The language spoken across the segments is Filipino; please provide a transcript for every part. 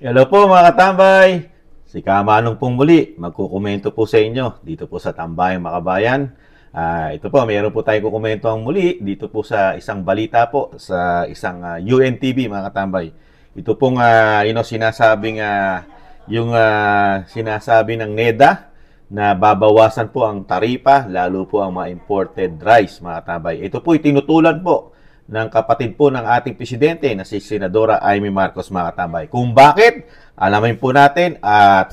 Hello po mga katambay! Si Kamanong pong muli, magkukomento po sa inyo dito po sa Tambayang Makabayan. Ito po, mayroon po tayo kukomento ang muli dito po sa isang balita po sa isang UNTV mga katambay. Ito pong sinasabing sinasabi ng NEDA na babawasan po ang taripa lalo po ang mga imported rice mga katambay. Ito po itinutulan po ng kapatid po ng ating presidente na si Senadora Amy Marcos mga katambay. Kung bakit, alamin po natin at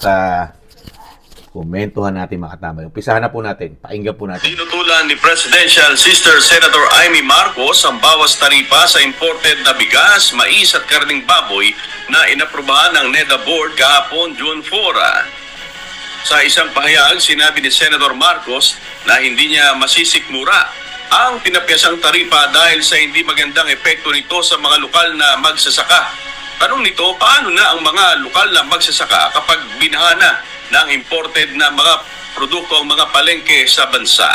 komentuhan natin mga katambay. Umpisahan na po natin. Pakinggan po natin. Tinutulan ni Presidential Sister Senator Amy Marcos ang bawas taripa sa imported na bigas, mais at karning baboy na inaprubahan ng NEDA Board kahapon June 4. Sa isang pahayag, sinabi ni Senator Marcos na hindi niya masisikmura ang tinapyasang taripa dahil sa hindi magandang epekto nito sa mga lokal na magsasaka. Tanong nito, paano na ang mga lokal na magsasaka kapag binahana ng imported na mga produkto ang mga palengke sa bansa?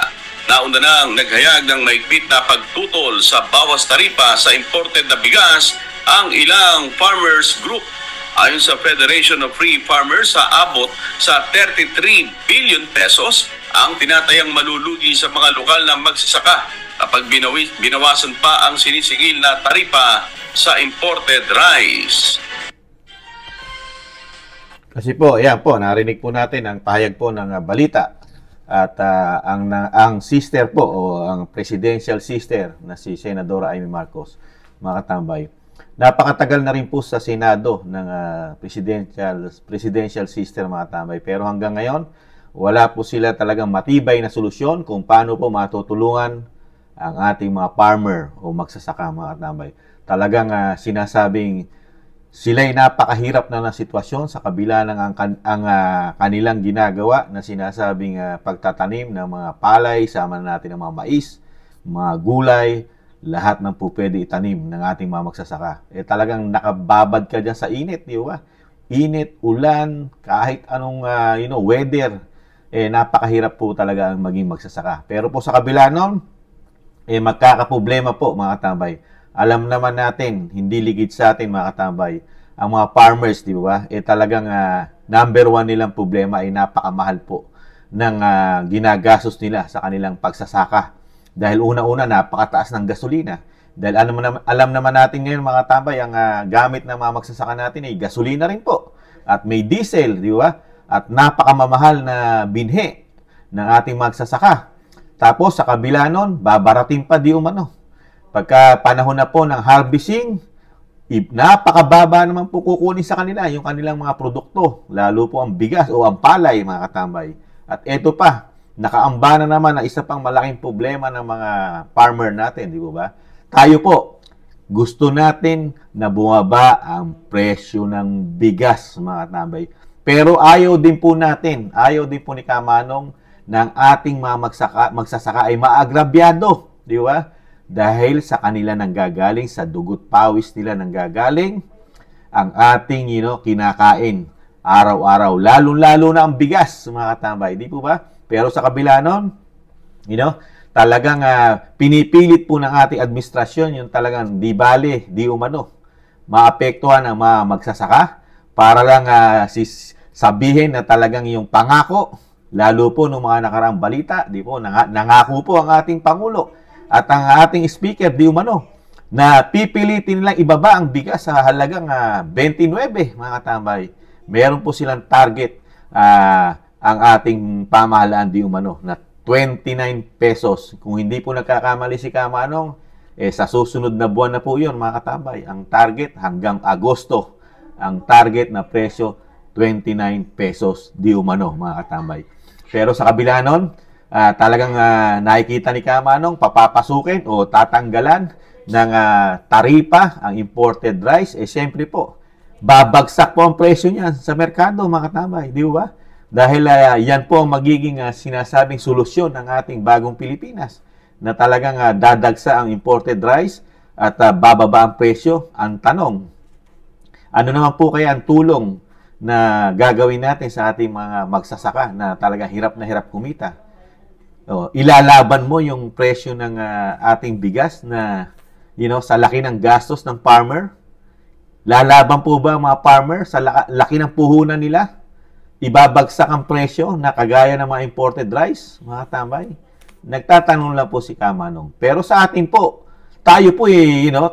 Nauna nang naghayag ng maigpit na pagtutol sa bawas taripa sa imported na bigas ang ilang farmers group. Ayon sa Federation of Free Farmers, sa abot sa 33 billion pesos ang tinatayang malulugi sa mga lokal na magsasaka kapag binawasan pa ang sinisingil na taripa sa imported rice. Kasi po, ayan po, narinig po natin ang pahayag po ng balita at ang sister po o ang presidential sister na si Senadora Amy Marcos, mga katambay. Napakatagal na rin po sa Senado ng presidential sister mga katambay. Pero hanggang ngayon, wala po sila talagang matibay na solusyon kung paano po matutulungan ang ating mga farmer o magsasaka mga katambay. Talagang sinasabing sila'y napakahirap na sitwasyon sa kabila ng ang kanilang ginagawa na sinasabing pagtatanim ng mga palay, sama na natin ng mga mais, mga gulay, lahat ng po pwede itanim ng ating mga magsasaka. Talagang nakababad ka dyan sa init, di ba? Init, ulan, kahit anong weather, napakahirap po talaga ang maging magsasaka. Pero po sa kabila nun, magkakaproblema po mga katambay. Alam naman natin, hindi ligid sa atin mga katambay, ang mga farmers, di ba? Talagang number one nilang problema ay napakamahal po ng ginagastos nila sa kanilang pagsasaka. Dahil una-una, napakataas ng gasolina. Dahil alam naman natin ngayon mga tambay, ang gamit ng mga magsasaka natin ay gasolina rin po. At may diesel, di ba? At napakamamahal na binhi ng ating magsasaka. Tapos sa kabila nun, babarating pa di umano. Pagka panahon na po ng harvesting, napakababa naman po kukunin sa kanila yung kanilang mga produkto. Lalo po ang bigas o ang palay mga katambay. At eto pa, nakaamba na naman na isa pang malaking problema ng mga farmer natin, di ba? Tayo po, gusto natin na bumaba ang presyo ng bigas, mga katambay. Pero ayaw din po ni Kamanong ng ating mga magsasaka ay maagrabyado, di ba? Dahil sa kanila nanggagaling, sa dugot pawis nila nanggagaling, ang ating kinakain araw-araw. Lalo-lalo na ang bigas, mga katambay, di po ba? Pero sa kabila nun, talagang pinipilit po ng ating administrasyon yung talagang di bale, di umano, maapektuhan ang mga magsasaka para lang sabihin na talagang yung pangako, lalo po ng mga nakaraang balita, di po, nangako po ang ating Pangulo at ang ating Speaker, di umano, na pipilitin nilang ibaba ang bigas sa halagang 29, mga katambay. Meron po silang target ang ating pamahalaan di umano na 29 pesos. Kung hindi po nagkakamali si Kamanong, sa susunod na buwan na po yun mga katambay. Ang target hanggang Agosto, ang target na presyo 29 pesos di umano mga katambay. Pero sa kabila nun, talagang nakikita ni Kamanong papapasukin o tatanggalan ng taripa ang imported rice. Siyempre po, babagsak po ang presyo niyan sa merkado mga katambay, di ba? Dahil yan po ang magiging sinasabing solusyon ng ating bagong Pilipinas na talagang dadagsa ang imported rice at bababa ang presyo. Ang tanong, ano naman po kaya ang tulong na gagawin natin sa ating mga magsasaka na talagang hirap na hirap kumita? Ilalaban mo yung presyo ng ating bigas na sa laki ng gastos ng farmer? Lalaban po ba ang mga farmer sa laki ng puhunan nila? Ibabagsak ang presyo na kagaya ng mga imported rice, mga tambay? Nagtatanong lang po si Kamanong. Pero sa atin po, tayo po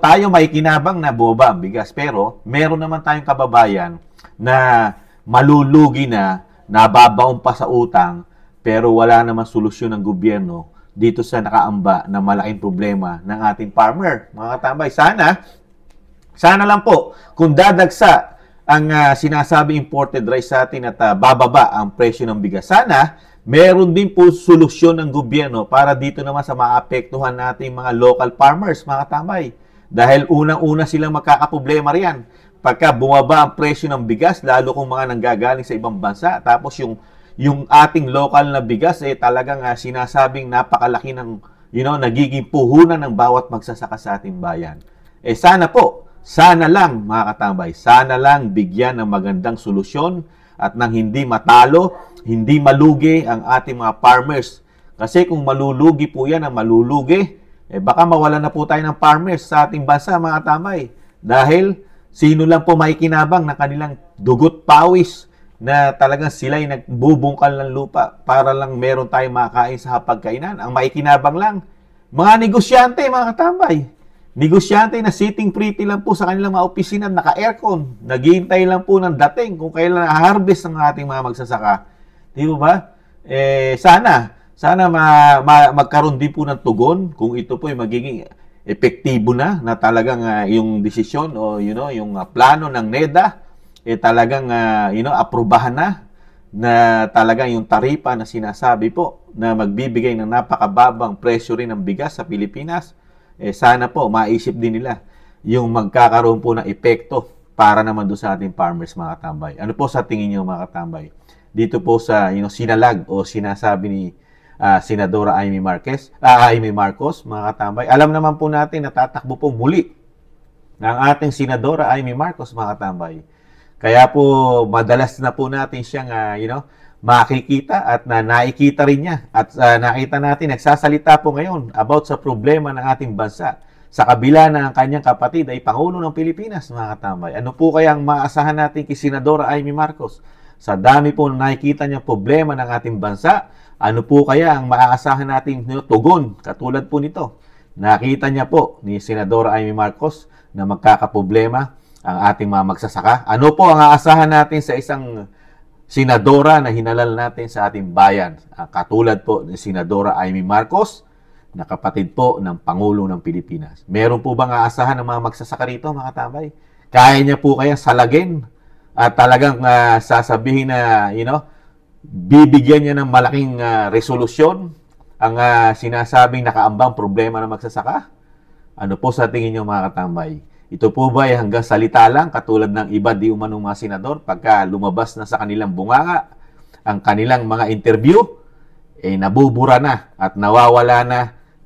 tayo may kinabang na boba ang bigas. Pero meron naman tayong kababayan na malulugi na, nababaon pa sa utang, pero wala naman solusyon ng gobyerno dito sa nakaamba na malaking problema ng ating farmer. Mga tambay, sana lang po, kung dadagsa ang sinasabi imported rice sa atin at bababa ang presyo ng bigas, sana meron din po solusyon ng gobyerno para dito naman sa maapektuhan nating mga local farmers, mga tambay. Dahil unang-una silang magkakaproblema riyan. Pagka bumaba ang presyo ng bigas, lalo kung mga nanggagaling sa ibang bansa, tapos yung ating local na bigas, talagang sinasabing napakalaki ng, nagiging puhunan ng bawat magsasaka sa ating bayan. Sana lang, mga katambay, sana lang bigyan ng magandang solusyon at nang hindi matalo, hindi malugi ang ating mga farmers. Kasi kung malulugi po yan, baka mawalan na po tayo ng farmers sa ating bansa, mga katambay. Dahil sino lang po makikinabang na kanilang dugot pawis na talagang sila'y nagbubungkal ng lupa para lang meron tayong makain sa hapagkainan. Ang makikinabang lang, mga negosyante, mga katambay. Negosyante na sitting pretty lang po sa kanilang mga opisina, naka-aircon, naghihintay lang po ng dating kung kailan na-harvest ng ating mga magsasaka. Di ba? Sana magkaroon din po ng tugon kung ito po ay magiging epektibo na talagang yung desisyon o yung plano ng NEDA talagang aprubahan na talagang yung taripa na sinasabi po na magbibigay ng napakababang presyo rin ng bigas sa Pilipinas. Sana po maisip din nila yung magkakaroon po ng epekto para naman doon sa ating farmers, mga katambay. Ano po sa tingin niyo, mga katambay? Dito po sa sinalag o sinasabi ni Senadora Amy Marcos, mga katambay. Alam naman po natin na tatakbo po muli ng ating Senadora Amy Marcos, mga katambay. Kaya po madalas na po natin siyang makikita at nakikita rin niya. At nakita natin, nagsasalita po ngayon about sa problema ng ating bansa. Sa kabila na ang kanyang kapatid ay Pangulo ng Pilipinas, mga katambay. Ano po kaya ang maasahan natin kay Senadora Amy Marcos? Sa dami po na nakikita niya problema ng ating bansa, ano po kaya ang maaasahan natin tugon katulad po nito? Nakita niya po ni Senadora Amy Marcos na magkakaproblema ang ating mga magsasaka. Ano po ang aasahan natin sa isang senadora na hinalal natin sa ating bayan? Katulad po ni Senadora Amy Marcos, na kapatid po ng Pangulo ng Pilipinas. Meron po bang aasahan ng mga magsasaka rito, mga tambay? Kaya niya po kaya salagin at talagang sasabihin na, bibigyan niya ng malaking resolusyon ang sinasabing nakaambang problema ng magsasaka? Ano po sa tingin niyo, mga katambay? Ito po ba ay hanggang salita lang, katulad ng iba di umanong mga senador, pagka lumabas na sa kanilang bunganga ang kanilang mga interview, nabubura na at nawawala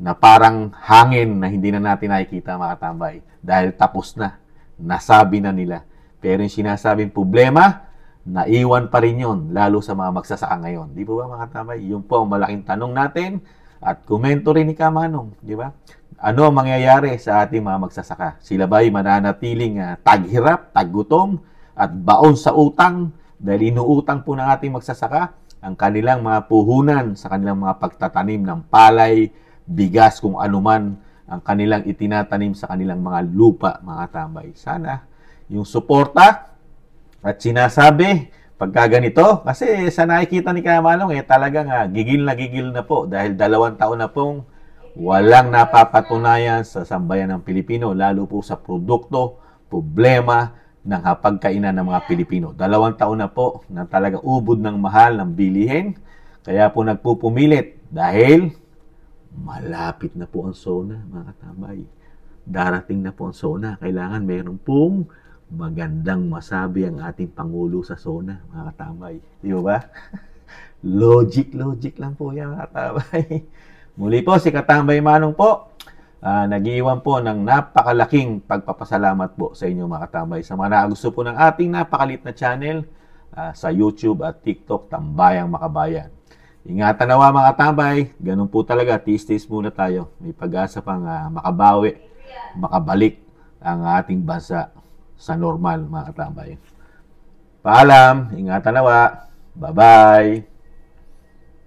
na parang hangin na hindi na natin nakikita, mga katambay. Dahil tapos na, nasabi na nila. Pero yung sinasabing problema, naiwan pa rin yun, lalo sa mga magsasaka ngayon. Di ba, mga katambay? Yun po ang malaking tanong natin at komento rin ni Kamanong. Di ba? Ano ang mangyayari sa ating mga magsasaka? Sila ba'y mananatiling taghirap, taggutom, at baon sa utang dahil inuutang po ng ating magsasaka ang kanilang mga puhunan sa kanilang mga pagtatanim ng palay, bigas, kung anuman ang kanilang itinatanim sa kanilang mga lupa, mga tambay. Sana yung suporta at sinasabi pagka ganito, kasi sa nakikita ni Kamanong talagang gigil na po dahil 2 taon na pong walang napapatunayan sa sambayan ng Pilipino, lalo po sa produkto, problema ng hapagkainan ng mga Pilipino. 2 taon na po na talagang ubod ng mahal ng bilihin. Kaya po nagpupumilit dahil malapit na po ang SONA, mga katambay. Darating na po ang SONA. Kailangan meron pong magandang masabi ang ating Pangulo sa SONA, mga katambay. Di ba? Logic lang po yan, mga katambay. Muli po, si Katambay Manong po, nag-iwan po ng napakalaking pagpapasalamat po sa inyo, mga katambay. Sa mga gusto po ng ating napakalit na channel sa YouTube at TikTok, Tambayang Makabayan. Ingatan nawa, mga katambay, ganun po talaga, tis-tis muna tayo. May pag-asa pang makabawi, makabalik ang ating bansa. sa normal, mga katambay. Paalam, ingatan nawa. Bye-bye.